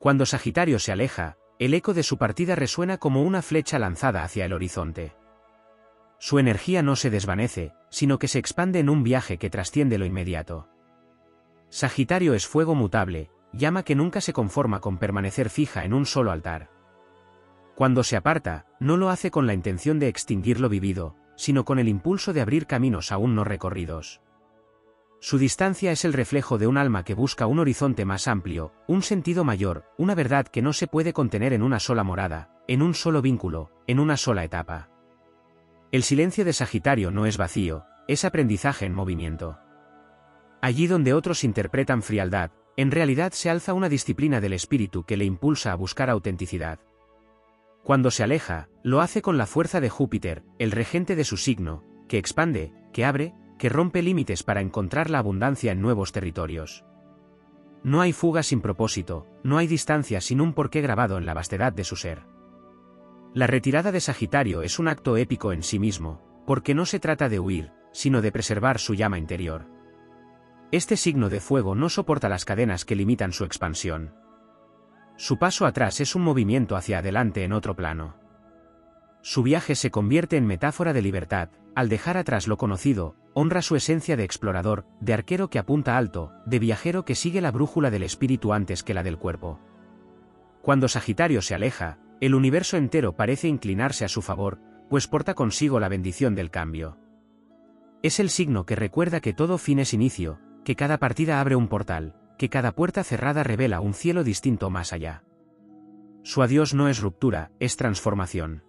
Cuando Sagitario se aleja, el eco de su partida resuena como una flecha lanzada hacia el horizonte. Su energía no se desvanece, sino que se expande en un viaje que trasciende lo inmediato. Sagitario es fuego mutable, llama que nunca se conforma con permanecer fija en un solo altar. Cuando se aparta, no lo hace con la intención de extinguir lo vivido, sino con el impulso de abrir caminos aún no recorridos. Su distancia es el reflejo de un alma que busca un horizonte más amplio, un sentido mayor, una verdad que no se puede contener en una sola morada, en un solo vínculo, en una sola etapa. El silencio de Sagitario no es vacío, es aprendizaje en movimiento. Allí donde otros interpretan frialdad, en realidad se alza una disciplina del espíritu que le impulsa a buscar autenticidad. Cuando se aleja, lo hace con la fuerza de Júpiter, el regente de su signo, que expande, que abre, que rompe límites para encontrar la abundancia en nuevos territorios. No hay fuga sin propósito, no hay distancia sin un porqué grabado en la vastedad de su ser. La retirada de Sagitario es un acto épico en sí mismo, porque no se trata de huir, sino de preservar su llama interior. Este signo de fuego no soporta las cadenas que limitan su expansión. Su paso atrás es un movimiento hacia adelante en otro plano. Su viaje se convierte en metáfora de libertad, al dejar atrás lo conocido, honra su esencia de explorador, de arquero que apunta alto, de viajero que sigue la brújula del espíritu antes que la del cuerpo. Cuando Sagitario se aleja, el universo entero parece inclinarse a su favor, pues porta consigo la bendición del cambio. Es el signo que recuerda que todo fin es inicio, que cada partida abre un portal, que cada puerta cerrada revela un cielo distinto más allá. Su adiós no es ruptura, es transformación.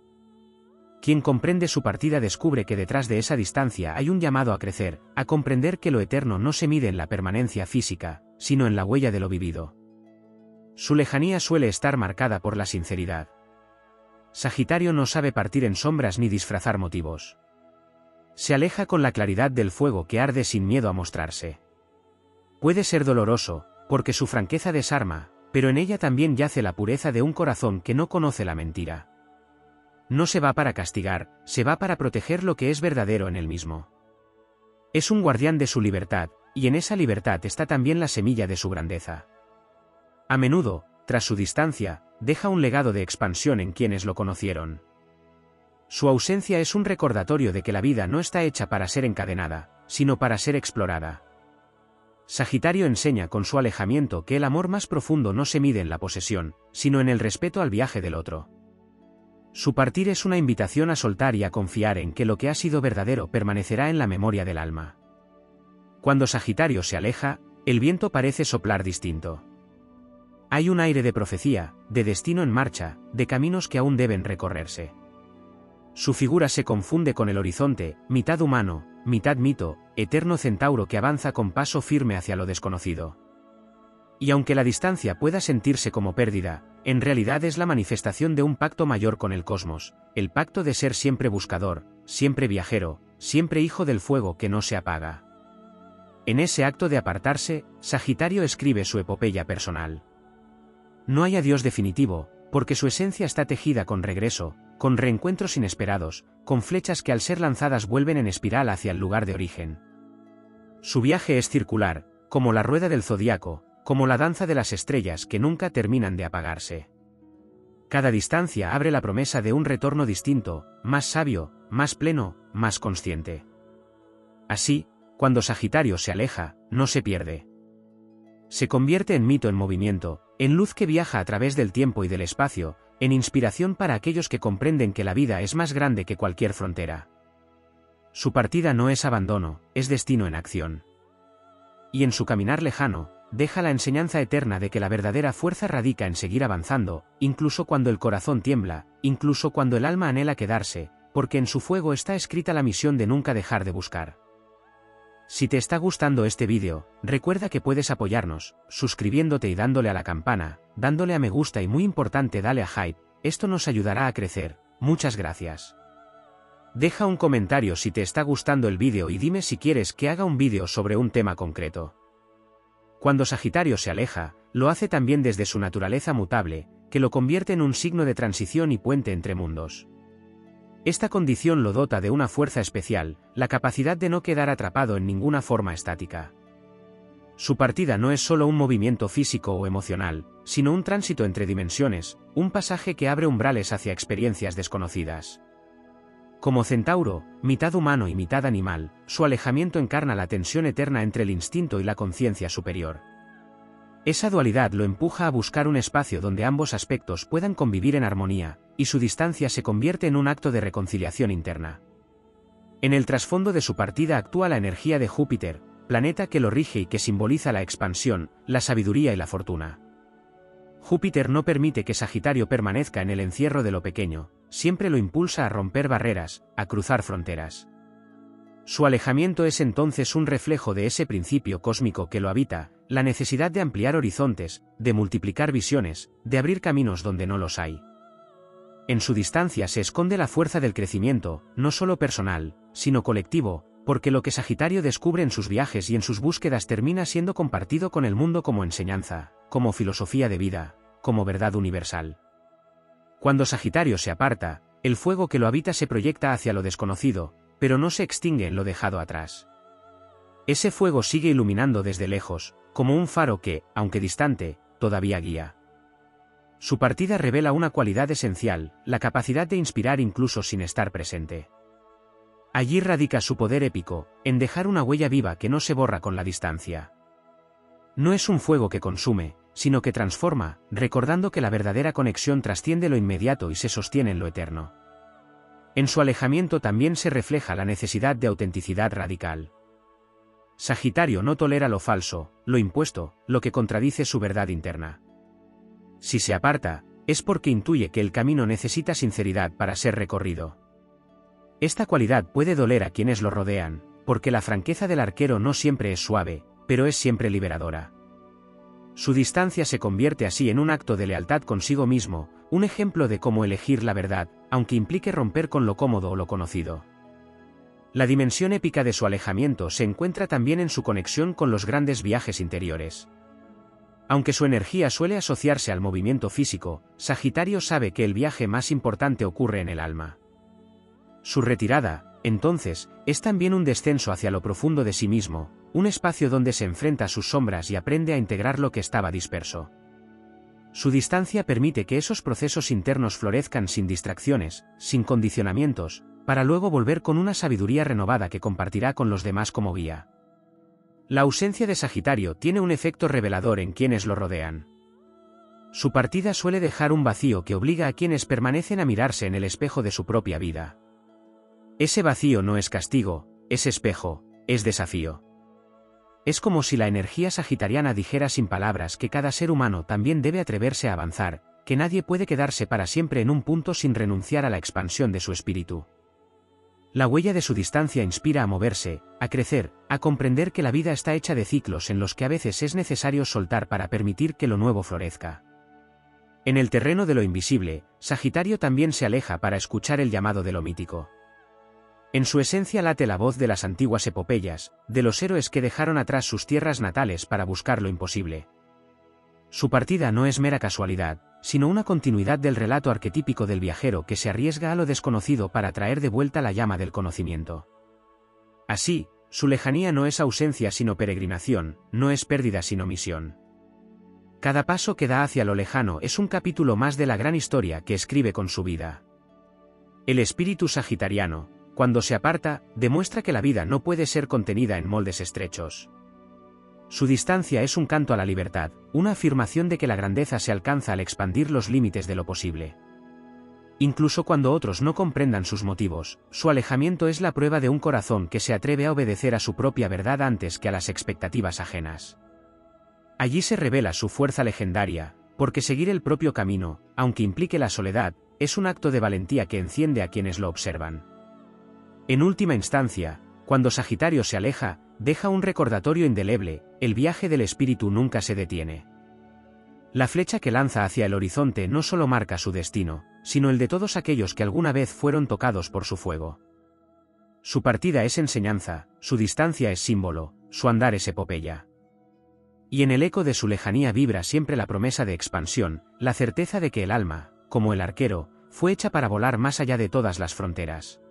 Quien comprende su partida descubre que detrás de esa distancia hay un llamado a crecer, a comprender que lo eterno no se mide en la permanencia física, sino en la huella de lo vivido. Su lejanía suele estar marcada por la sinceridad. Sagitario no sabe partir en sombras ni disfrazar motivos. Se aleja con la claridad del fuego que arde sin miedo a mostrarse. Puede ser doloroso, porque su franqueza desarma, pero en ella también yace la pureza de un corazón que no conoce la mentira. No se va para castigar, se va para proteger lo que es verdadero en él mismo. Es un guardián de su libertad, y en esa libertad está también la semilla de su grandeza. A menudo, tras su distancia, deja un legado de expansión en quienes lo conocieron. Su ausencia es un recordatorio de que la vida no está hecha para ser encadenada, sino para ser explorada. Sagitario enseña con su alejamiento que el amor más profundo no se mide en la posesión, sino en el respeto al viaje del otro. Su partir es una invitación a soltar y a confiar en que lo que ha sido verdadero permanecerá en la memoria del alma. Cuando Sagitario se aleja, el viento parece soplar distinto. Hay un aire de profecía, de destino en marcha, de caminos que aún deben recorrerse. Su figura se confunde con el horizonte, mitad humano, mitad mito, eterno centauro que avanza con paso firme hacia lo desconocido. Y aunque la distancia pueda sentirse como pérdida, en realidad es la manifestación de un pacto mayor con el cosmos, el pacto de ser siempre buscador, siempre viajero, siempre hijo del fuego que no se apaga. En ese acto de apartarse, Sagitario escribe su epopeya personal. No hay adiós definitivo, porque su esencia está tejida con regreso, con reencuentros inesperados, con flechas que al ser lanzadas vuelven en espiral hacia el lugar de origen. Su viaje es circular, como la rueda del zodiaco, como la danza de las estrellas que nunca terminan de apagarse. Cada distancia abre la promesa de un retorno distinto, más sabio, más pleno, más consciente. Así, cuando Sagitario se aleja, no se pierde. Se convierte en mito en movimiento, en luz que viaja a través del tiempo y del espacio, en inspiración para aquellos que comprenden que la vida es más grande que cualquier frontera. Su partida no es abandono, es destino en acción. Y en su caminar lejano, deja la enseñanza eterna de que la verdadera fuerza radica en seguir avanzando, incluso cuando el corazón tiembla, incluso cuando el alma anhela quedarse, porque en su fuego está escrita la misión de nunca dejar de buscar. Si te está gustando este vídeo, recuerda que puedes apoyarnos, suscribiéndote y dándole a la campana, dándole a me gusta y muy importante dale a hype, esto nos ayudará a crecer, muchas gracias. Deja un comentario si te está gustando el vídeo y dime si quieres que haga un vídeo sobre un tema concreto. Cuando Sagitario se aleja, lo hace también desde su naturaleza mutable, que lo convierte en un signo de transición y puente entre mundos. Esta condición lo dota de una fuerza especial, la capacidad de no quedar atrapado en ninguna forma estática. Su partida no es solo un movimiento físico o emocional, sino un tránsito entre dimensiones, un pasaje que abre umbrales hacia experiencias desconocidas. Como centauro, mitad humano y mitad animal, su alejamiento encarna la tensión eterna entre el instinto y la conciencia superior. Esa dualidad lo empuja a buscar un espacio donde ambos aspectos puedan convivir en armonía, y su distancia se convierte en un acto de reconciliación interna. En el trasfondo de su partida actúa la energía de Júpiter, planeta que lo rige y que simboliza la expansión, la sabiduría y la fortuna. Júpiter no permite que Sagitario permanezca en el encierro de lo pequeño, siempre lo impulsa a romper barreras, a cruzar fronteras. Su alejamiento es entonces un reflejo de ese principio cósmico que lo habita, la necesidad de ampliar horizontes, de multiplicar visiones, de abrir caminos donde no los hay. En su distancia se esconde la fuerza del crecimiento, no solo personal, sino colectivo, porque lo que Sagitario descubre en sus viajes y en sus búsquedas termina siendo compartido con el mundo como enseñanza, como filosofía de vida, como verdad universal. Cuando Sagitario se aparta, el fuego que lo habita se proyecta hacia lo desconocido, pero no se extingue en lo dejado atrás. Ese fuego sigue iluminando desde lejos, como un faro que, aunque distante, todavía guía. Su partida revela una cualidad esencial, la capacidad de inspirar incluso sin estar presente. Allí radica su poder épico, en dejar una huella viva que no se borra con la distancia. No es un fuego que consume, sino que transforma, recordando que la verdadera conexión trasciende lo inmediato y se sostiene en lo eterno. En su alejamiento también se refleja la necesidad de autenticidad radical. Sagitario no tolera lo falso, lo impuesto, lo que contradice su verdad interna. Si se aparta, es porque intuye que el camino necesita sinceridad para ser recorrido. Esta cualidad puede doler a quienes lo rodean, porque la franqueza del arquero no siempre es suave, pero es siempre liberadora. Su distancia se convierte así en un acto de lealtad consigo mismo, un ejemplo de cómo elegir la verdad, aunque implique romper con lo cómodo o lo conocido. La dimensión épica de su alejamiento se encuentra también en su conexión con los grandes viajes interiores. Aunque su energía suele asociarse al movimiento físico, Sagitario sabe que el viaje más importante ocurre en el alma. Su retirada, entonces, es también un descenso hacia lo profundo de sí mismo, un espacio donde se enfrenta a sus sombras y aprende a integrar lo que estaba disperso. Su distancia permite que esos procesos internos florezcan sin distracciones, sin condicionamientos, para luego volver con una sabiduría renovada que compartirá con los demás como guía. La ausencia de Sagitario tiene un efecto revelador en quienes lo rodean. Su partida suele dejar un vacío que obliga a quienes permanecen a mirarse en el espejo de su propia vida. Ese vacío no es castigo, es espejo, es desafío. Es como si la energía sagitariana dijera sin palabras que cada ser humano también debe atreverse a avanzar, que nadie puede quedarse para siempre en un punto sin renunciar a la expansión de su espíritu. La huella de su distancia inspira a moverse, a crecer, a comprender que la vida está hecha de ciclos en los que a veces es necesario soltar para permitir que lo nuevo florezca. En el terreno de lo invisible, Sagitario también se aleja para escuchar el llamado de lo mítico. En su esencia late la voz de las antiguas epopeyas, de los héroes que dejaron atrás sus tierras natales para buscar lo imposible. Su partida no es mera casualidad, sino una continuidad del relato arquetípico del viajero que se arriesga a lo desconocido para traer de vuelta la llama del conocimiento. Así, su lejanía no es ausencia sino peregrinación, no es pérdida sino misión. Cada paso que da hacia lo lejano es un capítulo más de la gran historia que escribe con su vida. El espíritu sagitariano, cuando se aparta, demuestra que la vida no puede ser contenida en moldes estrechos. Su distancia es un canto a la libertad, una afirmación de que la grandeza se alcanza al expandir los límites de lo posible. Incluso cuando otros no comprendan sus motivos, su alejamiento es la prueba de un corazón que se atreve a obedecer a su propia verdad antes que a las expectativas ajenas. Allí se revela su fuerza legendaria, porque seguir el propio camino, aunque implique la soledad, es un acto de valentía que enciende a quienes lo observan. En última instancia, cuando Sagitario se aleja, deja un recordatorio indeleble: el viaje del espíritu nunca se detiene. La flecha que lanza hacia el horizonte no solo marca su destino, sino el de todos aquellos que alguna vez fueron tocados por su fuego. Su partida es enseñanza, su distancia es símbolo, su andar es epopeya. Y en el eco de su lejanía vibra siempre la promesa de expansión, la certeza de que el alma, como el arquero, fue hecha para volar más allá de todas las fronteras.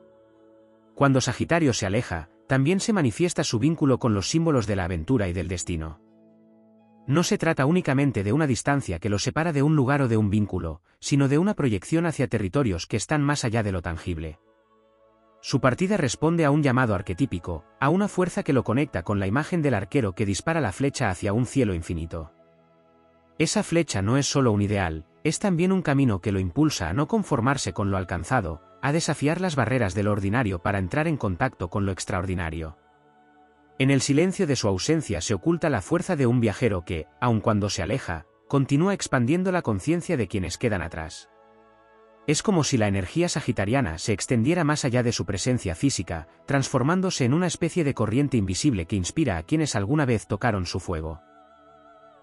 Cuando Sagitario se aleja, también se manifiesta su vínculo con los símbolos de la aventura y del destino. No se trata únicamente de una distancia que lo separa de un lugar o de un vínculo, sino de una proyección hacia territorios que están más allá de lo tangible. Su partida responde a un llamado arquetípico, a una fuerza que lo conecta con la imagen del arquero que dispara la flecha hacia un cielo infinito. Esa flecha no es solo un ideal, es también un camino que lo impulsa a no conformarse con lo alcanzado, a desafiar las barreras de lo ordinario para entrar en contacto con lo extraordinario. En el silencio de su ausencia se oculta la fuerza de un viajero que, aun cuando se aleja, continúa expandiendo la conciencia de quienes quedan atrás. Es como si la energía sagitariana se extendiera más allá de su presencia física, transformándose en una especie de corriente invisible que inspira a quienes alguna vez tocaron su fuego.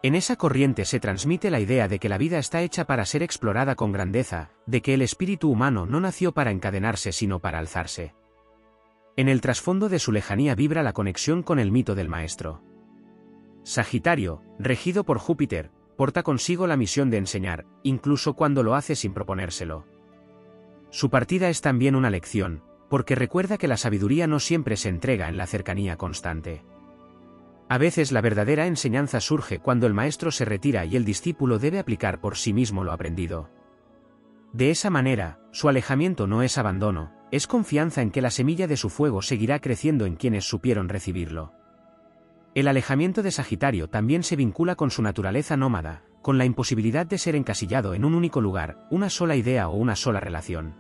En esa corriente se transmite la idea de que la vida está hecha para ser explorada con grandeza, de que el espíritu humano no nació para encadenarse sino para alzarse. En el trasfondo de su lejanía vibra la conexión con el mito del maestro. Sagitario, regido por Júpiter, porta consigo la misión de enseñar, incluso cuando lo hace sin proponérselo. Su partida es también una lección, porque recuerda que la sabiduría no siempre se entrega en la cercanía constante. A veces la verdadera enseñanza surge cuando el maestro se retira y el discípulo debe aplicar por sí mismo lo aprendido. De esa manera, su alejamiento no es abandono, es confianza en que la semilla de su fuego seguirá creciendo en quienes supieron recibirlo. El alejamiento de Sagitario también se vincula con su naturaleza nómada, con la imposibilidad de ser encasillado en un único lugar, una sola idea o una sola relación.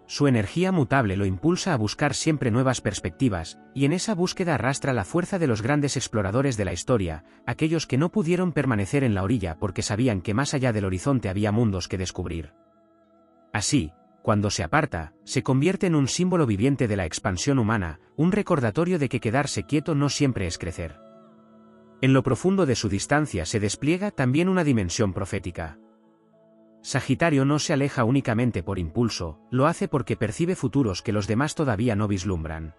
Su energía mutable lo impulsa a buscar siempre nuevas perspectivas, y en esa búsqueda arrastra la fuerza de los grandes exploradores de la historia, aquellos que no pudieron permanecer en la orilla porque sabían que más allá del horizonte había mundos que descubrir. Así, cuando se aparta, se convierte en un símbolo viviente de la expansión humana, un recordatorio de que quedarse quieto no siempre es crecer. En lo profundo de su distancia se despliega también una dimensión profética. Sagitario no se aleja únicamente por impulso, lo hace porque percibe futuros que los demás todavía no vislumbran.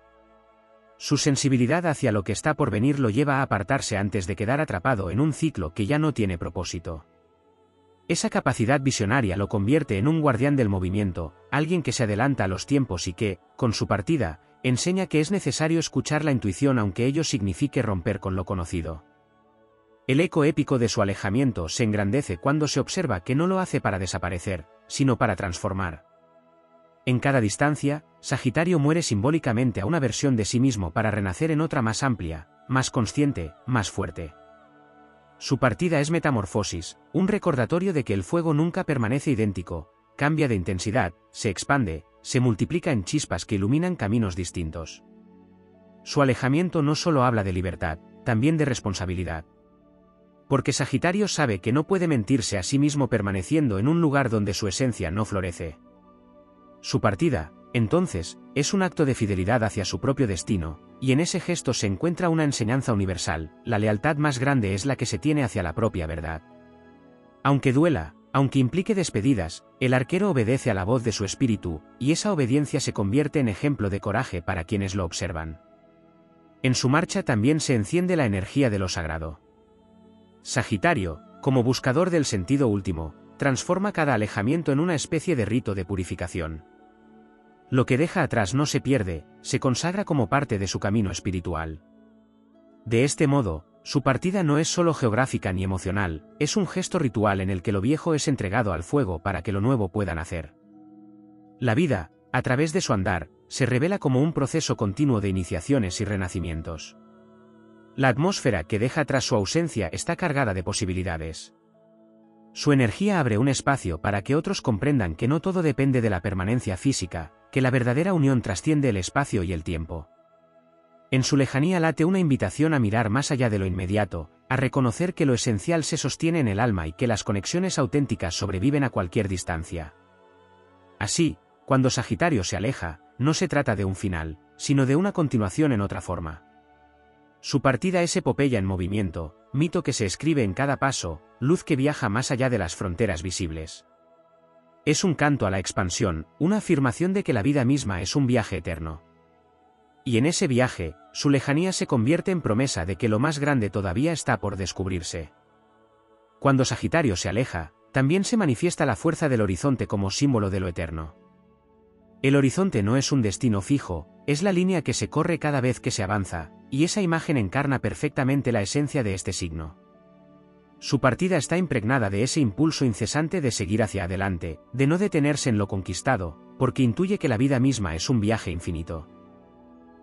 Su sensibilidad hacia lo que está por venir lo lleva a apartarse antes de quedar atrapado en un ciclo que ya no tiene propósito. Esa capacidad visionaria lo convierte en un guardián del movimiento, alguien que se adelanta a los tiempos y que, con su partida, enseña que es necesario escuchar la intuición aunque ello signifique romper con lo conocido. El eco épico de su alejamiento se engrandece cuando se observa que no lo hace para desaparecer, sino para transformar. En cada distancia, Sagitario muere simbólicamente a una versión de sí mismo para renacer en otra más amplia, más consciente, más fuerte. Su partida es metamorfosis, un recordatorio de que el fuego nunca permanece idéntico, cambia de intensidad, se expande, se multiplica en chispas que iluminan caminos distintos. Su alejamiento no solo habla de libertad, también de responsabilidad. Porque Sagitario sabe que no puede mentirse a sí mismo permaneciendo en un lugar donde su esencia no florece. Su partida, entonces, es un acto de fidelidad hacia su propio destino, y en ese gesto se encuentra una enseñanza universal: la lealtad más grande es la que se tiene hacia la propia verdad. Aunque duela, aunque implique despedidas, el arquero obedece a la voz de su espíritu, y esa obediencia se convierte en ejemplo de coraje para quienes lo observan. En su marcha también se enciende la energía de lo sagrado. Sagitario, como buscador del sentido último, transforma cada alejamiento en una especie de rito de purificación. Lo que deja atrás no se pierde, se consagra como parte de su camino espiritual. De este modo, su partida no es solo geográfica ni emocional, es un gesto ritual en el que lo viejo es entregado al fuego para que lo nuevo pueda nacer. La vida, a través de su andar, se revela como un proceso continuo de iniciaciones y renacimientos. La atmósfera que deja tras su ausencia está cargada de posibilidades. Su energía abre un espacio para que otros comprendan que no todo depende de la permanencia física, que la verdadera unión trasciende el espacio y el tiempo. En su lejanía late una invitación a mirar más allá de lo inmediato, a reconocer que lo esencial se sostiene en el alma y que las conexiones auténticas sobreviven a cualquier distancia. Así, cuando Sagitario se aleja, no se trata de un final, sino de una continuación en otra forma. Su partida es epopeya en movimiento, mito que se escribe en cada paso, luz que viaja más allá de las fronteras visibles. Es un canto a la expansión, una afirmación de que la vida misma es un viaje eterno. Y en ese viaje, su lejanía se convierte en promesa de que lo más grande todavía está por descubrirse. Cuando Sagitario se aleja, también se manifiesta la fuerza del horizonte como símbolo de lo eterno. El horizonte no es un destino fijo, es la línea que se corre cada vez que se avanza, y esa imagen encarna perfectamente la esencia de este signo. Su partida está impregnada de ese impulso incesante de seguir hacia adelante, de no detenerse en lo conquistado, porque intuye que la vida misma es un viaje infinito.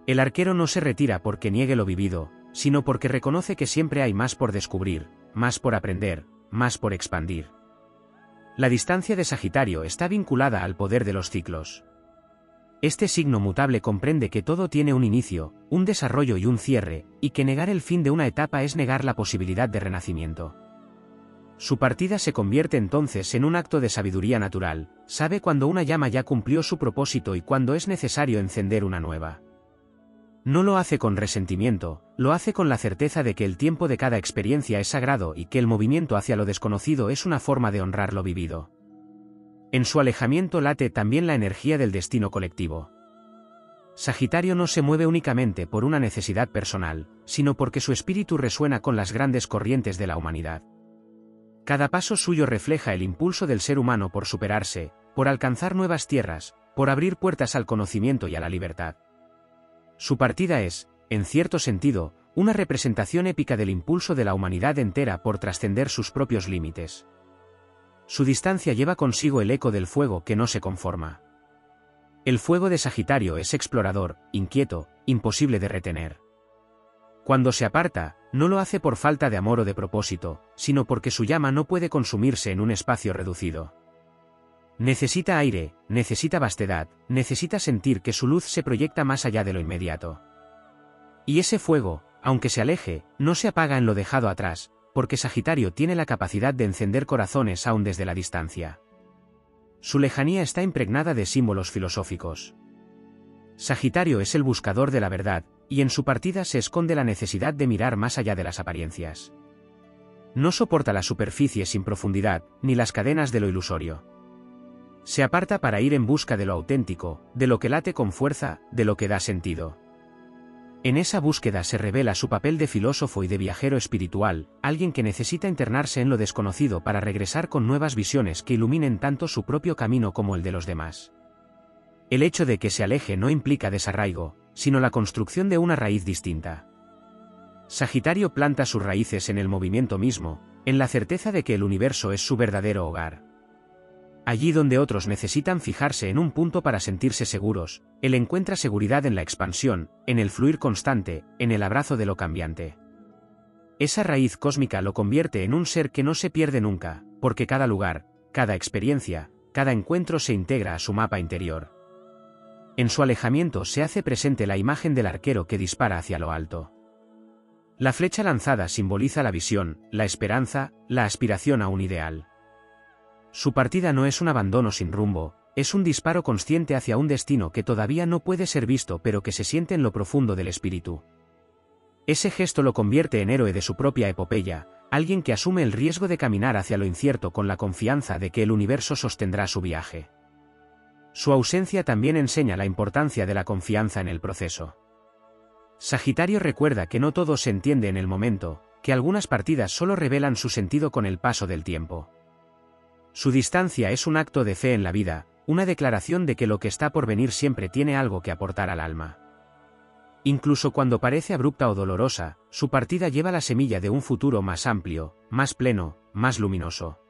El arquero no se retira porque niegue lo vivido, sino porque reconoce que siempre hay más por descubrir, más por aprender, más por expandir. La distancia de Sagitario está vinculada al poder de los ciclos. Este signo mutable comprende que todo tiene un inicio, un desarrollo y un cierre, y que negar el fin de una etapa es negar la posibilidad de renacimiento. Su partida se convierte entonces en un acto de sabiduría natural, sabe cuando una llama ya cumplió su propósito y cuando es necesario encender una nueva. No lo hace con resentimiento, lo hace con la certeza de que el tiempo de cada experiencia es sagrado y que el movimiento hacia lo desconocido es una forma de honrar lo vivido. En su alejamiento late también la energía del destino colectivo. Sagitario no se mueve únicamente por una necesidad personal, sino porque su espíritu resuena con las grandes corrientes de la humanidad. Cada paso suyo refleja el impulso del ser humano por superarse, por alcanzar nuevas tierras, por abrir puertas al conocimiento y a la libertad. Su partida es, en cierto sentido, una representación épica del impulso de la humanidad entera por trascender sus propios límites. Su distancia lleva consigo el eco del fuego que no se conforma. El fuego de Sagitario es explorador, inquieto, imposible de retener. Cuando se aparta, no lo hace por falta de amor o de propósito, sino porque su llama no puede consumirse en un espacio reducido. Necesita aire, necesita vastedad, necesita sentir que su luz se proyecta más allá de lo inmediato. Y ese fuego, aunque se aleje, no se apaga en lo dejado atrás, porque Sagitario tiene la capacidad de encender corazones aún desde la distancia. Su lejanía está impregnada de símbolos filosóficos. Sagitario es el buscador de la verdad, y en su partida se esconde la necesidad de mirar más allá de las apariencias. No soporta la superficie sin profundidad, ni las cadenas de lo ilusorio. Se aparta para ir en busca de lo auténtico, de lo que late con fuerza, de lo que da sentido. En esa búsqueda se revela su papel de filósofo y de viajero espiritual, alguien que necesita internarse en lo desconocido para regresar con nuevas visiones que iluminen tanto su propio camino como el de los demás. El hecho de que se aleje no implica desarraigo, sino la construcción de una raíz distinta. Sagitario planta sus raíces en el movimiento mismo, en la certeza de que el universo es su verdadero hogar. Allí donde otros necesitan fijarse en un punto para sentirse seguros, él encuentra seguridad en la expansión, en el fluir constante, en el abrazo de lo cambiante. Esa raíz cósmica lo convierte en un ser que no se pierde nunca, porque cada lugar, cada experiencia, cada encuentro se integra a su mapa interior. En su alejamiento se hace presente la imagen del arquero que dispara hacia lo alto. La flecha lanzada simboliza la visión, la esperanza, la aspiración a un ideal. Su partida no es un abandono sin rumbo, es un disparo consciente hacia un destino que todavía no puede ser visto pero que se siente en lo profundo del espíritu. Ese gesto lo convierte en héroe de su propia epopeya, alguien que asume el riesgo de caminar hacia lo incierto con la confianza de que el universo sostendrá su viaje. Su ausencia también enseña la importancia de la confianza en el proceso. Sagitario recuerda que no todo se entiende en el momento, que algunas partidas solo revelan su sentido con el paso del tiempo. Su distancia es un acto de fe en la vida, una declaración de que lo que está por venir siempre tiene algo que aportar al alma. Incluso cuando parece abrupta o dolorosa, su partida lleva la semilla de un futuro más amplio, más pleno, más luminoso.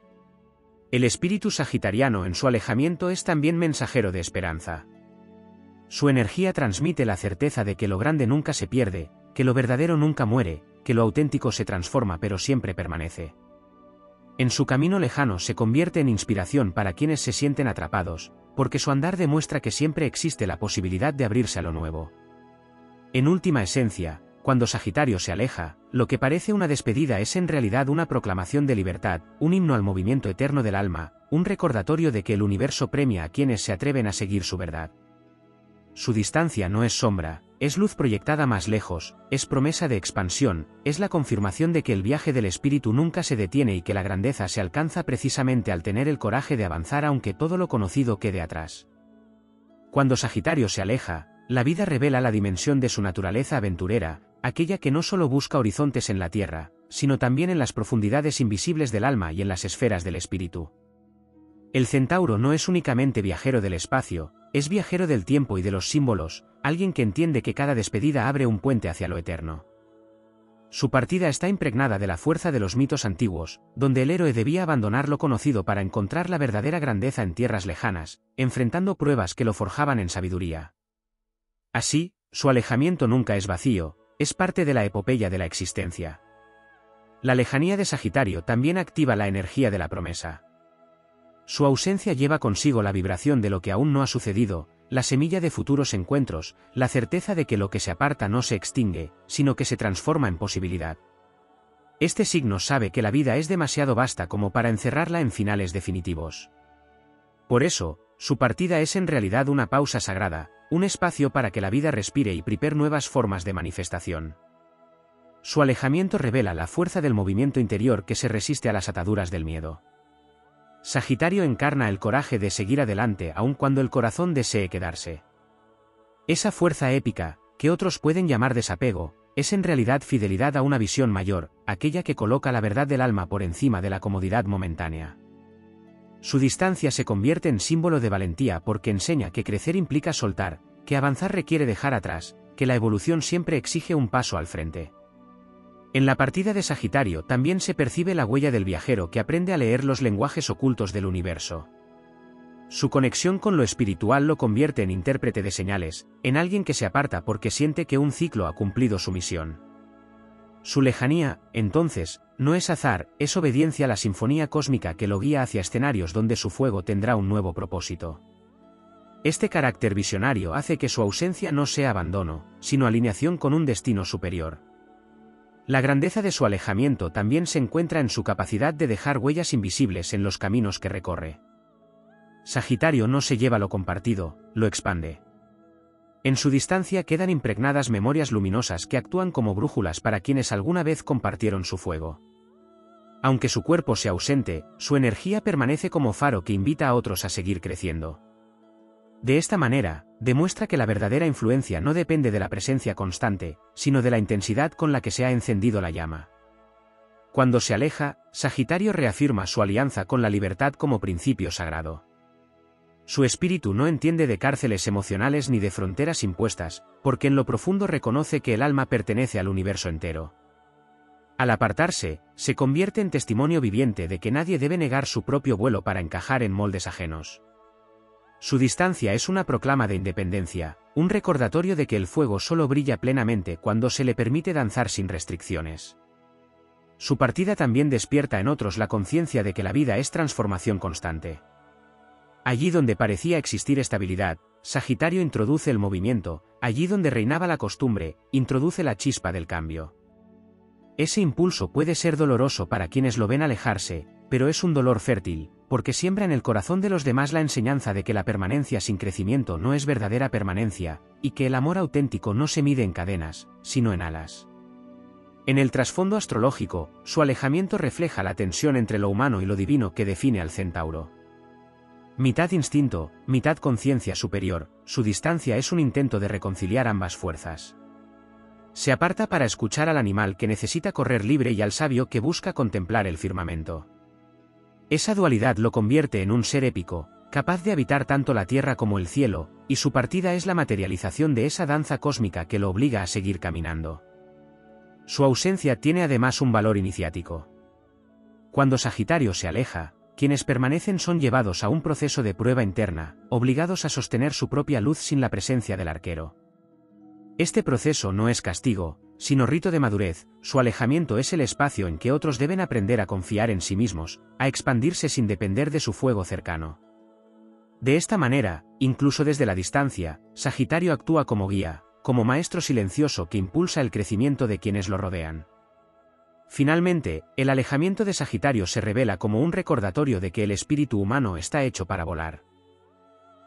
El espíritu sagitariano en su alejamiento es también mensajero de esperanza. Su energía transmite la certeza de que lo grande nunca se pierde, que lo verdadero nunca muere, que lo auténtico se transforma pero siempre permanece. En su camino lejano se convierte en inspiración para quienes se sienten atrapados, porque su andar demuestra que siempre existe la posibilidad de abrirse a lo nuevo. En última esencia, cuando Sagitario se aleja, lo que parece una despedida es en realidad una proclamación de libertad, un himno al movimiento eterno del alma, un recordatorio de que el universo premia a quienes se atreven a seguir su verdad. Su distancia no es sombra, es luz proyectada más lejos, es promesa de expansión, es la confirmación de que el viaje del espíritu nunca se detiene y que la grandeza se alcanza precisamente al tener el coraje de avanzar aunque todo lo conocido quede atrás. Cuando Sagitario se aleja, la vida revela la dimensión de su naturaleza aventurera, aquella que no solo busca horizontes en la tierra, sino también en las profundidades invisibles del alma y en las esferas del espíritu. El centauro no es únicamente viajero del espacio, es viajero del tiempo y de los símbolos, alguien que entiende que cada despedida abre un puente hacia lo eterno. Su partida está impregnada de la fuerza de los mitos antiguos, donde el héroe debía abandonar lo conocido para encontrar la verdadera grandeza en tierras lejanas, enfrentando pruebas que lo forjaban en sabiduría. Así, su alejamiento nunca es vacío, es parte de la epopeya de la existencia. La lejanía de Sagitario también activa la energía de la promesa. Su ausencia lleva consigo la vibración de lo que aún no ha sucedido, la semilla de futuros encuentros, la certeza de que lo que se aparta no se extingue, sino que se transforma en posibilidad. Este signo sabe que la vida es demasiado vasta como para encerrarla en finales definitivos. Por eso, su partida es en realidad una pausa sagrada, un espacio para que la vida respire y prepare nuevas formas de manifestación. Su alejamiento revela la fuerza del movimiento interior que se resiste a las ataduras del miedo. Sagitario encarna el coraje de seguir adelante aun cuando el corazón desee quedarse. Esa fuerza épica, que otros pueden llamar desapego, es en realidad fidelidad a una visión mayor, aquella que coloca la verdad del alma por encima de la comodidad momentánea. Su distancia se convierte en símbolo de valentía porque enseña que crecer implica soltar, que avanzar requiere dejar atrás, que la evolución siempre exige un paso al frente. En la partida de Sagitario también se percibe la huella del viajero que aprende a leer los lenguajes ocultos del universo. Su conexión con lo espiritual lo convierte en intérprete de señales, en alguien que se aparta porque siente que un ciclo ha cumplido su misión. Su lejanía, entonces, no es azar, es obediencia a la sinfonía cósmica que lo guía hacia escenarios donde su fuego tendrá un nuevo propósito. Este carácter visionario hace que su ausencia no sea abandono, sino alineación con un destino superior. La grandeza de su alejamiento también se encuentra en su capacidad de dejar huellas invisibles en los caminos que recorre. Sagitario no se lleva lo compartido, lo expande. En su distancia quedan impregnadas memorias luminosas que actúan como brújulas para quienes alguna vez compartieron su fuego. Aunque su cuerpo sea ausente, su energía permanece como faro que invita a otros a seguir creciendo. De esta manera, demuestra que la verdadera influencia no depende de la presencia constante, sino de la intensidad con la que se ha encendido la llama. Cuando se aleja, Sagitario reafirma su alianza con la libertad como principio sagrado. Su espíritu no entiende de cárceles emocionales ni de fronteras impuestas, porque en lo profundo reconoce que el alma pertenece al universo entero. Al apartarse, se convierte en testimonio viviente de que nadie debe negar su propio vuelo para encajar en moldes ajenos. Su distancia es una proclama de independencia, un recordatorio de que el fuego solo brilla plenamente cuando se le permite danzar sin restricciones. Su partida también despierta en otros la conciencia de que la vida es transformación constante. Allí donde parecía existir estabilidad, Sagitario introduce el movimiento, allí donde reinaba la costumbre, introduce la chispa del cambio. Ese impulso puede ser doloroso para quienes lo ven alejarse, pero es un dolor fértil, porque siembra en el corazón de los demás la enseñanza de que la permanencia sin crecimiento no es verdadera permanencia, y que el amor auténtico no se mide en cadenas, sino en alas. En el trasfondo astrológico, su alejamiento refleja la tensión entre lo humano y lo divino que define al centauro. Mitad instinto, mitad conciencia superior, su distancia es un intento de reconciliar ambas fuerzas. Se aparta para escuchar al animal que necesita correr libre y al sabio que busca contemplar el firmamento. Esa dualidad lo convierte en un ser épico, capaz de habitar tanto la tierra como el cielo, y su partida es la materialización de esa danza cósmica que lo obliga a seguir caminando. Su ausencia tiene además un valor iniciático. Cuando Sagitario se aleja, quienes permanecen son llevados a un proceso de prueba interna, obligados a sostener su propia luz sin la presencia del arquero. Este proceso no es castigo, sino rito de madurez. Su alejamiento es el espacio en que otros deben aprender a confiar en sí mismos, a expandirse sin depender de su fuego cercano. De esta manera, incluso desde la distancia, Sagitario actúa como guía, como maestro silencioso que impulsa el crecimiento de quienes lo rodean. Finalmente, el alejamiento de Sagitario se revela como un recordatorio de que el espíritu humano está hecho para volar.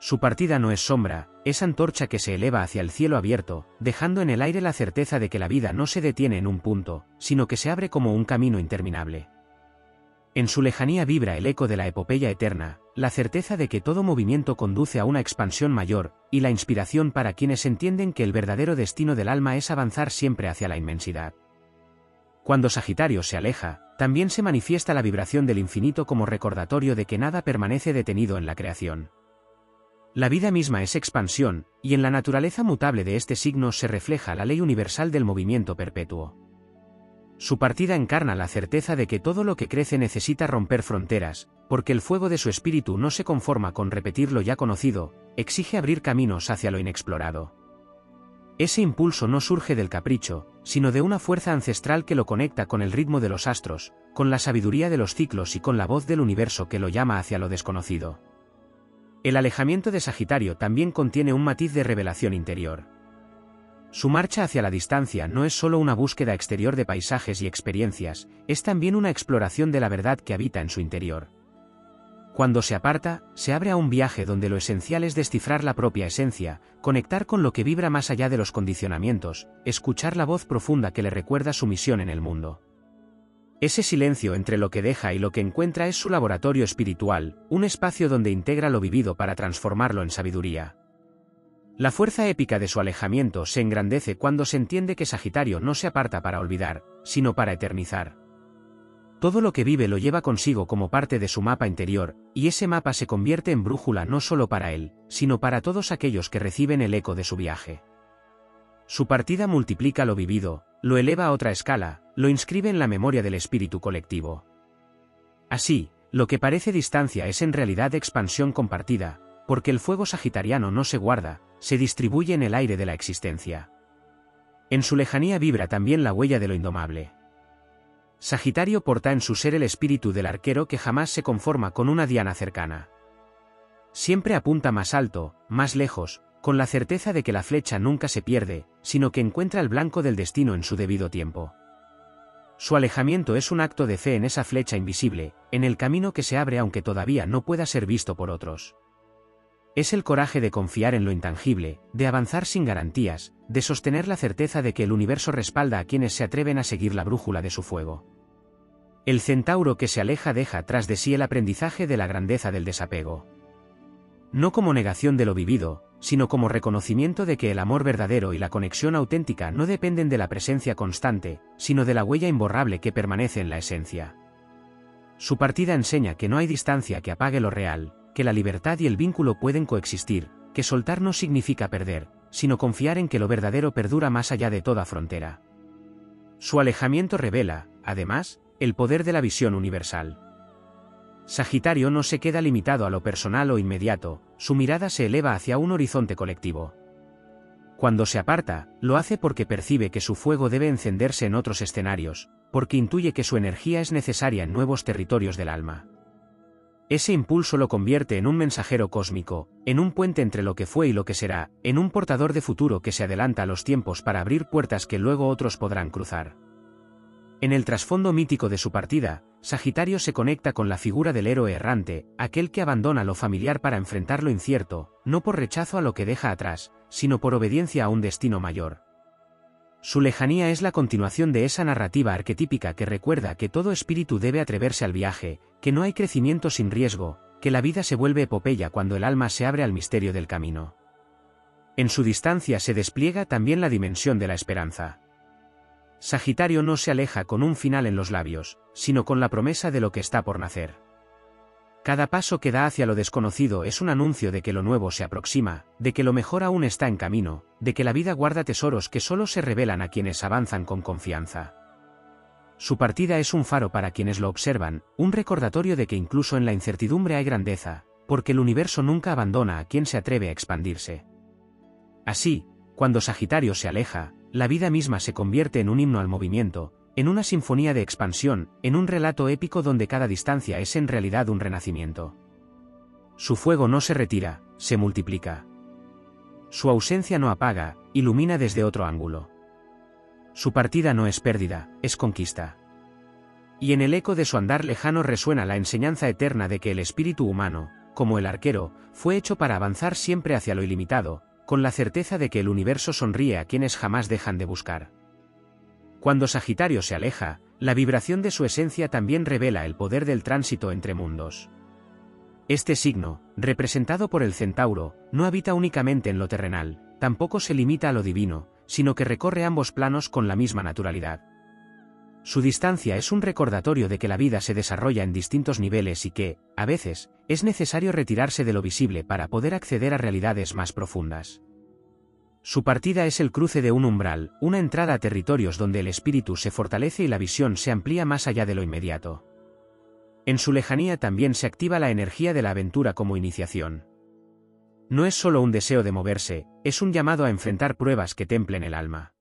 Su partida no es sombra, es antorcha que se eleva hacia el cielo abierto, dejando en el aire la certeza de que la vida no se detiene en un punto, sino que se abre como un camino interminable. En su lejanía vibra el eco de la epopeya eterna, la certeza de que todo movimiento conduce a una expansión mayor, y la inspiración para quienes entienden que el verdadero destino del alma es avanzar siempre hacia la inmensidad. Cuando Sagitario se aleja, también se manifiesta la vibración del infinito como recordatorio de que nada permanece detenido en la creación. La vida misma es expansión, y en la naturaleza mutable de este signo se refleja la ley universal del movimiento perpetuo. Su partida encarna la certeza de que todo lo que crece necesita romper fronteras, porque el fuego de su espíritu no se conforma con repetir lo ya conocido, exige abrir caminos hacia lo inexplorado. Ese impulso no surge del capricho, sino de una fuerza ancestral que lo conecta con el ritmo de los astros, con la sabiduría de los ciclos y con la voz del universo que lo llama hacia lo desconocido. El alejamiento de Sagitario también contiene un matiz de revelación interior. Su marcha hacia la distancia no es solo una búsqueda exterior de paisajes y experiencias, es también una exploración de la verdad que habita en su interior. Cuando se aparta, se abre a un viaje donde lo esencial es descifrar la propia esencia, conectar con lo que vibra más allá de los condicionamientos, escuchar la voz profunda que le recuerda su misión en el mundo. Ese silencio entre lo que deja y lo que encuentra es su laboratorio espiritual, un espacio donde integra lo vivido para transformarlo en sabiduría. La fuerza épica de su alejamiento se engrandece cuando se entiende que Sagitario no se aparta para olvidar, sino para eternizar. Todo lo que vive lo lleva consigo como parte de su mapa interior, y ese mapa se convierte en brújula no solo para él, sino para todos aquellos que reciben el eco de su viaje. Su partida multiplica lo vivido, lo eleva a otra escala, lo inscribe en la memoria del espíritu colectivo. Así, lo que parece distancia es en realidad expansión compartida, porque el fuego sagitariano no se guarda, se distribuye en el aire de la existencia. En su lejanía vibra también la huella de lo indomable. Sagitario porta en su ser el espíritu del arquero que jamás se conforma con una diana cercana. Siempre apunta más alto, más lejos, con la certeza de que la flecha nunca se pierde, sino que encuentra el blanco del destino en su debido tiempo. Su alejamiento es un acto de fe en esa flecha invisible, en el camino que se abre aunque todavía no pueda ser visto por otros. Es el coraje de confiar en lo intangible, de avanzar sin garantías, de sostener la certeza de que el universo respalda a quienes se atreven a seguir la brújula de su fuego. El centauro que se aleja deja tras de sí el aprendizaje de la grandeza del desapego. No como negación de lo vivido, sino como reconocimiento de que el amor verdadero y la conexión auténtica no dependen de la presencia constante, sino de la huella imborrable que permanece en la esencia. Su partida enseña que no hay distancia que apague lo real, que la libertad y el vínculo pueden coexistir, que soltar no significa perder, sino confiar en que lo verdadero perdura más allá de toda frontera. Su alejamiento revela, además, el poder de la visión universal. Sagitario no se queda limitado a lo personal o inmediato, su mirada se eleva hacia un horizonte colectivo. Cuando se aparta, lo hace porque percibe que su fuego debe encenderse en otros escenarios, porque intuye que su energía es necesaria en nuevos territorios del alma. Ese impulso lo convierte en un mensajero cósmico, en un puente entre lo que fue y lo que será, en un portador de futuro que se adelanta a los tiempos para abrir puertas que luego otros podrán cruzar. En el trasfondo mítico de su partida, Sagitario se conecta con la figura del héroe errante, aquel que abandona lo familiar para enfrentar lo incierto, no por rechazo a lo que deja atrás, sino por obediencia a un destino mayor. Su lejanía es la continuación de esa narrativa arquetípica que recuerda que todo espíritu debe atreverse al viaje, que no hay crecimiento sin riesgo, que la vida se vuelve epopeya cuando el alma se abre al misterio del camino. En su distancia se despliega también la dimensión de la esperanza. Sagitario no se aleja con un final en los labios, sino con la promesa de lo que está por nacer. Cada paso que da hacia lo desconocido es un anuncio de que lo nuevo se aproxima, de que lo mejor aún está en camino, de que la vida guarda tesoros que solo se revelan a quienes avanzan con confianza. Su partida es un faro para quienes lo observan, un recordatorio de que incluso en la incertidumbre hay grandeza, porque el universo nunca abandona a quien se atreve a expandirse. Así, cuando Sagitario se aleja, la vida misma se convierte en un himno al movimiento, en una sinfonía de expansión, en un relato épico donde cada distancia es en realidad un renacimiento. Su fuego no se retira, se multiplica. Su ausencia no apaga, ilumina desde otro ángulo. Su partida no es pérdida, es conquista. Y en el eco de su andar lejano resuena la enseñanza eterna de que el espíritu humano, como el arquero, fue hecho para avanzar siempre hacia lo ilimitado, con la certeza de que el universo sonríe a quienes jamás dejan de buscar. Cuando Sagitario se aleja, la vibración de su esencia también revela el poder del tránsito entre mundos. Este signo, representado por el centauro, no habita únicamente en lo terrenal, tampoco se limita a lo divino, sino que recorre ambos planos con la misma naturalidad. Su distancia es un recordatorio de que la vida se desarrolla en distintos niveles y que, a veces, es necesario retirarse de lo visible para poder acceder a realidades más profundas. Su partida es el cruce de un umbral, una entrada a territorios donde el espíritu se fortalece y la visión se amplía más allá de lo inmediato. En su lejanía también se activa la energía de la aventura como iniciación. No es solo un deseo de moverse, es un llamado a enfrentar pruebas que templen el alma.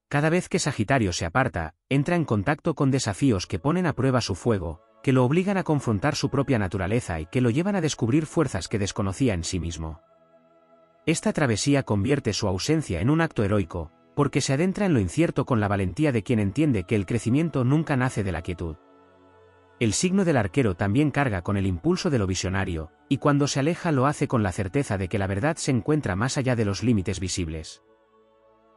Cada vez que Sagitario se aparta, entra en contacto con desafíos que ponen a prueba su fuego, que lo obligan a confrontar su propia naturaleza y que lo llevan a descubrir fuerzas que desconocía en sí mismo. Esta travesía convierte su ausencia en un acto heroico, porque se adentra en lo incierto con la valentía de quien entiende que el crecimiento nunca nace de la quietud. El signo del arquero también carga con el impulso de lo visionario, y cuando se aleja lo hace con la certeza de que la verdad se encuentra más allá de los límites visibles.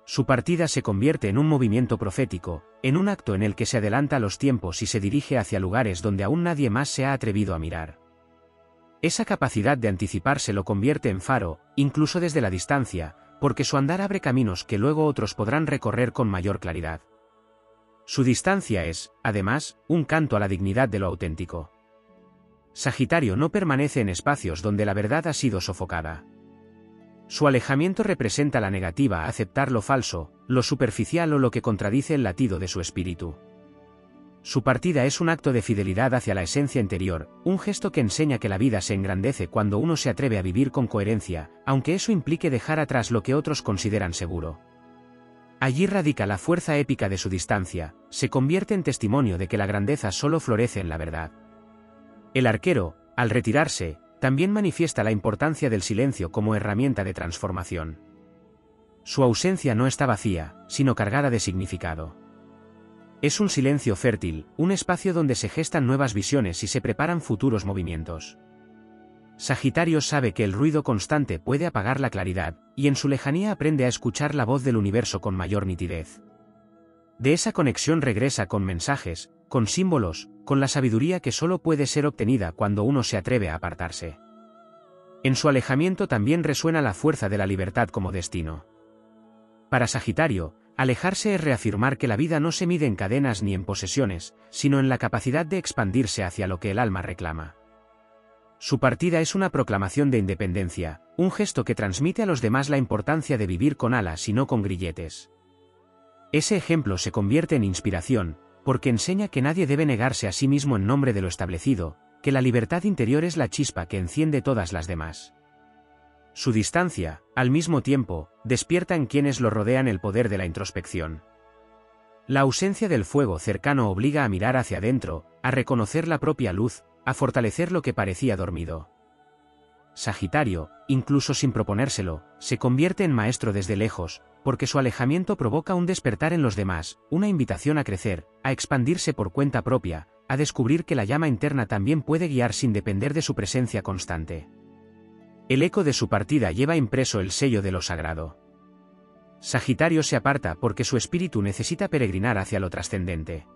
Su partida se convierte en un movimiento profético, en un acto en el que se adelanta a los tiempos y se dirige hacia lugares donde aún nadie más se ha atrevido a mirar. Esa capacidad de anticiparse lo convierte en faro, incluso desde la distancia, porque su andar abre caminos que luego otros podrán recorrer con mayor claridad. Su distancia es, además, un canto a la dignidad de lo auténtico. Sagitario no permanece en espacios donde la verdad ha sido sofocada. Su alejamiento representa la negativa a aceptar lo falso, lo superficial o lo que contradice el latido de su espíritu. Su partida es un acto de fidelidad hacia la esencia interior, un gesto que enseña que la vida se engrandece cuando uno se atreve a vivir con coherencia, aunque eso implique dejar atrás lo que otros consideran seguro. Allí radica la fuerza épica de su distancia, se convierte en testimonio de que la grandeza solo florece en la verdad. El arquero, al retirarse, también manifiesta la importancia del silencio como herramienta de transformación. Su ausencia no está vacía, sino cargada de significado. Es un silencio fértil, un espacio donde se gestan nuevas visiones y se preparan futuros movimientos. Sagitario sabe que el ruido constante puede apagar la claridad, y en su lejanía aprende a escuchar la voz del universo con mayor nitidez. De esa conexión regresa con mensajes, con símbolos, con la sabiduría que solo puede ser obtenida cuando uno se atreve a apartarse. En su alejamiento también resuena la fuerza de la libertad como destino. Para Sagitario, alejarse es reafirmar que la vida no se mide en cadenas ni en posesiones, sino en la capacidad de expandirse hacia lo que el alma reclama. Su partida es una proclamación de independencia, un gesto que transmite a los demás la importancia de vivir con alas y no con grilletes. Ese ejemplo se convierte en inspiración, porque enseña que nadie debe negarse a sí mismo en nombre de lo establecido, que la libertad interior es la chispa que enciende todas las demás. Su distancia, al mismo tiempo, despierta en quienes lo rodean el poder de la introspección. La ausencia del fuego cercano obliga a mirar hacia adentro, a reconocer la propia luz, a fortalecer lo que parecía dormido. Sagitario, incluso sin proponérselo, se convierte en maestro desde lejos, porque su alejamiento provoca un despertar en los demás, una invitación a crecer, a expandirse por cuenta propia, a descubrir que la llama interna también puede guiar sin depender de su presencia constante. El eco de su partida lleva impreso el sello de lo sagrado. Sagitario se aparta porque su espíritu necesita peregrinar hacia lo trascendente.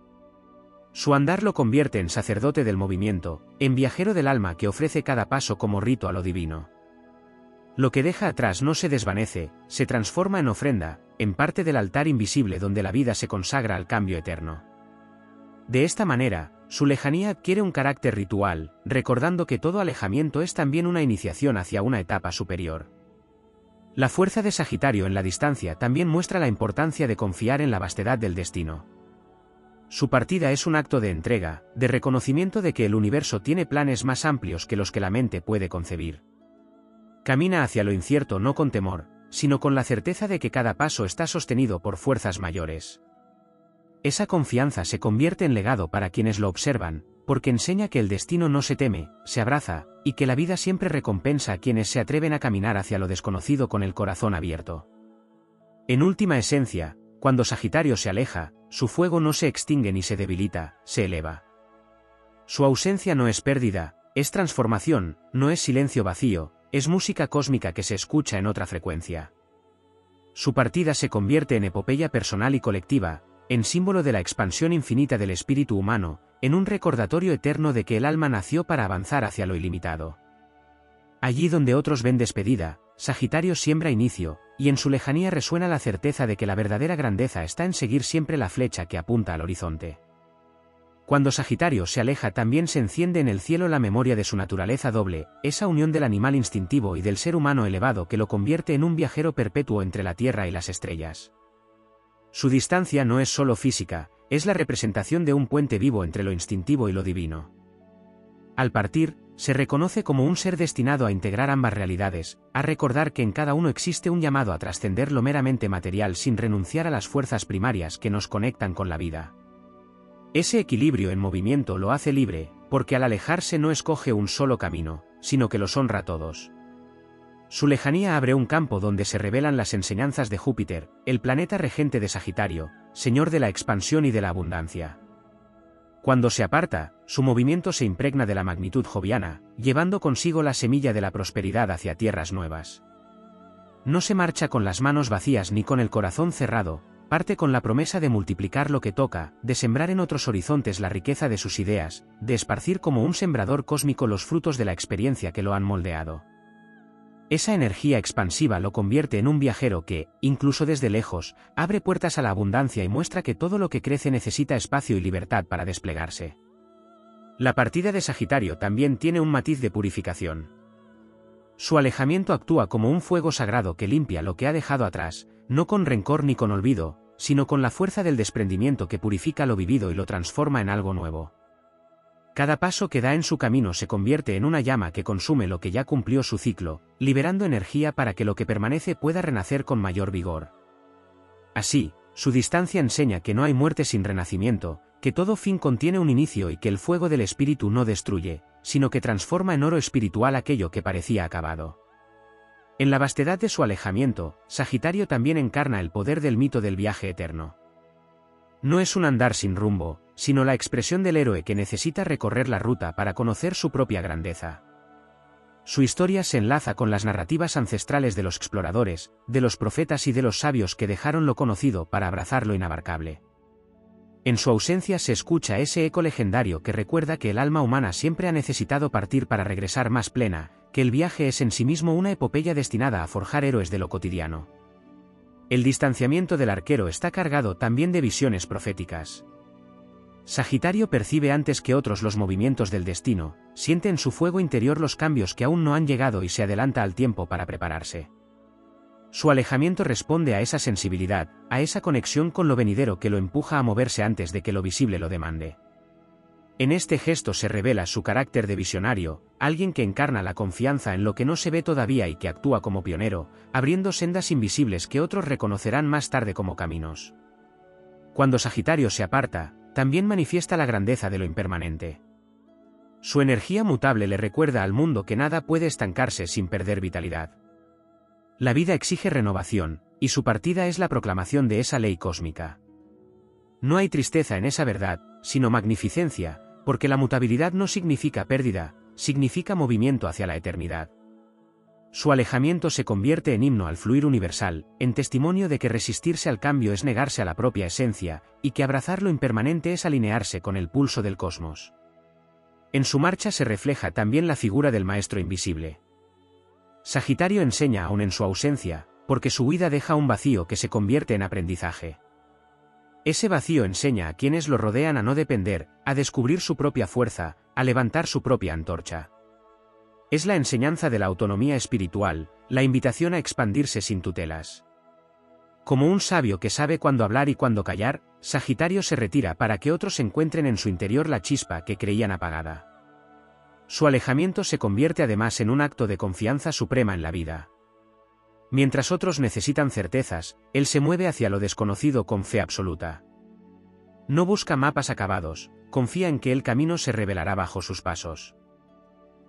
Su andar lo convierte en sacerdote del movimiento, en viajero del alma que ofrece cada paso como rito a lo divino. Lo que deja atrás no se desvanece, se transforma en ofrenda, en parte del altar invisible donde la vida se consagra al cambio eterno. De esta manera, su lejanía adquiere un carácter ritual, recordando que todo alejamiento es también una iniciación hacia una etapa superior. La fuerza de Sagitario en la distancia también muestra la importancia de confiar en la vastedad del destino. Su partida es un acto de entrega, de reconocimiento de que el universo tiene planes más amplios que los que la mente puede concebir. Camina hacia lo incierto no con temor, sino con la certeza de que cada paso está sostenido por fuerzas mayores. Esa confianza se convierte en legado para quienes lo observan, porque enseña que el destino no se teme, se abraza, y que la vida siempre recompensa a quienes se atreven a caminar hacia lo desconocido con el corazón abierto. En última esencia, cuando Sagitario se aleja, su fuego no se extingue ni se debilita, se eleva. Su ausencia no es pérdida, es transformación, no es silencio vacío, es música cósmica que se escucha en otra frecuencia. Su partida se convierte en epopeya personal y colectiva, en símbolo de la expansión infinita del espíritu humano, en un recordatorio eterno de que el alma nació para avanzar hacia lo ilimitado. Allí donde otros ven despedida, Sagitario siembra inicio, y en su lejanía resuena la certeza de que la verdadera grandeza está en seguir siempre la flecha que apunta al horizonte. Cuando Sagitario se aleja también se enciende en el cielo la memoria de su naturaleza doble, esa unión del animal instintivo y del ser humano elevado que lo convierte en un viajero perpetuo entre la Tierra y las estrellas. Su distancia no es solo física, es la representación de un puente vivo entre lo instintivo y lo divino. Al partir, se reconoce como un ser destinado a integrar ambas realidades, a recordar que en cada uno existe un llamado a trascender lo meramente material sin renunciar a las fuerzas primarias que nos conectan con la vida. Ese equilibrio en movimiento lo hace libre, porque al alejarse no escoge un solo camino, sino que los honra a todos. Su lejanía abre un campo donde se revelan las enseñanzas de Júpiter, el planeta regente de Sagitario, señor de la expansión y de la abundancia. Cuando se aparta, su movimiento se impregna de la magnitud joviana, llevando consigo la semilla de la prosperidad hacia tierras nuevas. No se marcha con las manos vacías ni con el corazón cerrado, parte con la promesa de multiplicar lo que toca, de sembrar en otros horizontes la riqueza de sus ideas, de esparcir como un sembrador cósmico los frutos de la experiencia que lo han moldeado. Esa energía expansiva lo convierte en un viajero que, incluso desde lejos, abre puertas a la abundancia y muestra que todo lo que crece necesita espacio y libertad para desplegarse. La partida de Sagitario también tiene un matiz de purificación. Su alejamiento actúa como un fuego sagrado que limpia lo que ha dejado atrás, no con rencor ni con olvido, sino con la fuerza del desprendimiento que purifica lo vivido y lo transforma en algo nuevo. Cada paso que da en su camino se convierte en una llama que consume lo que ya cumplió su ciclo, liberando energía para que lo que permanece pueda renacer con mayor vigor. Así, su distancia enseña que no hay muerte sin renacimiento, que todo fin contiene un inicio y que el fuego del espíritu no destruye, sino que transforma en oro espiritual aquello que parecía acabado. En la vastedad de su alejamiento, Sagitario también encarna el poder del mito del viaje eterno. No es un andar sin rumbo, sino la expresión del héroe que necesita recorrer la ruta para conocer su propia grandeza. Su historia se enlaza con las narrativas ancestrales de los exploradores, de los profetas y de los sabios que dejaron lo conocido para abrazar lo inabarcable. En su ausencia se escucha ese eco legendario que recuerda que el alma humana siempre ha necesitado partir para regresar más plena, que el viaje es en sí mismo una epopeya destinada a forjar héroes de lo cotidiano. El distanciamiento del arquero está cargado también de visiones proféticas. Sagitario percibe antes que otros los movimientos del destino, siente en su fuego interior los cambios que aún no han llegado y se adelanta al tiempo para prepararse. Su alejamiento responde a esa sensibilidad, a esa conexión con lo venidero que lo empuja a moverse antes de que lo visible lo demande. En este gesto se revela su carácter de visionario, alguien que encarna la confianza en lo que no se ve todavía y que actúa como pionero, abriendo sendas invisibles que otros reconocerán más tarde como caminos. Cuando Sagitario se aparta, también manifiesta la grandeza de lo impermanente. Su energía mutable le recuerda al mundo que nada puede estancarse sin perder vitalidad. La vida exige renovación, y su partida es la proclamación de esa ley cósmica. No hay tristeza en esa verdad, sino magnificencia, porque la mutabilidad no significa pérdida, significa movimiento hacia la eternidad. Su alejamiento se convierte en himno al fluir universal, en testimonio de que resistirse al cambio es negarse a la propia esencia, y que abrazar lo impermanente es alinearse con el pulso del cosmos. En su marcha se refleja también la figura del maestro invisible. Sagitario enseña aún en su ausencia, porque su huida deja un vacío que se convierte en aprendizaje. Ese vacío enseña a quienes lo rodean a no depender, a descubrir su propia fuerza, a levantar su propia antorcha. Es la enseñanza de la autonomía espiritual, la invitación a expandirse sin tutelas. Como un sabio que sabe cuándo hablar y cuándo callar, Sagitario se retira para que otros encuentren en su interior la chispa que creían apagada. Su alejamiento se convierte además en un acto de confianza suprema en la vida. Mientras otros necesitan certezas, él se mueve hacia lo desconocido con fe absoluta. No busca mapas acabados, confía en que el camino se revelará bajo sus pasos.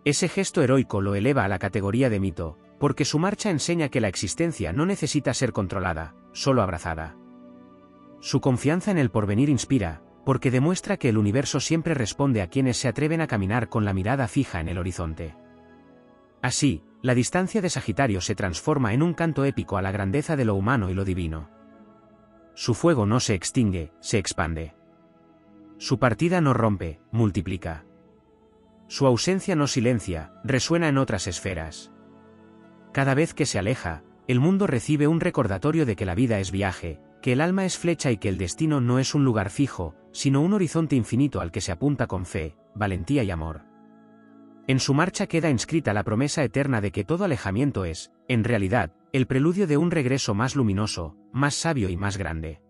Ese gesto heroico lo eleva a la categoría de mito, porque su marcha enseña que la existencia no necesita ser controlada, solo abrazada. Su confianza en el porvenir inspira, porque demuestra que el universo siempre responde a quienes se atreven a caminar con la mirada fija en el horizonte. Así, la distancia de Sagitario se transforma en un canto épico a la grandeza de lo humano y lo divino. Su fuego no se extingue, se expande. Su partida no rompe, multiplica. Su ausencia no silencia, resuena en otras esferas. Cada vez que se aleja, el mundo recibe un recordatorio de que la vida es viaje, que el alma es flecha y que el destino no es un lugar fijo, sino un horizonte infinito al que se apunta con fe, valentía y amor. En su marcha queda inscrita la promesa eterna de que todo alejamiento es, en realidad, el preludio de un regreso más luminoso, más sabio y más grande.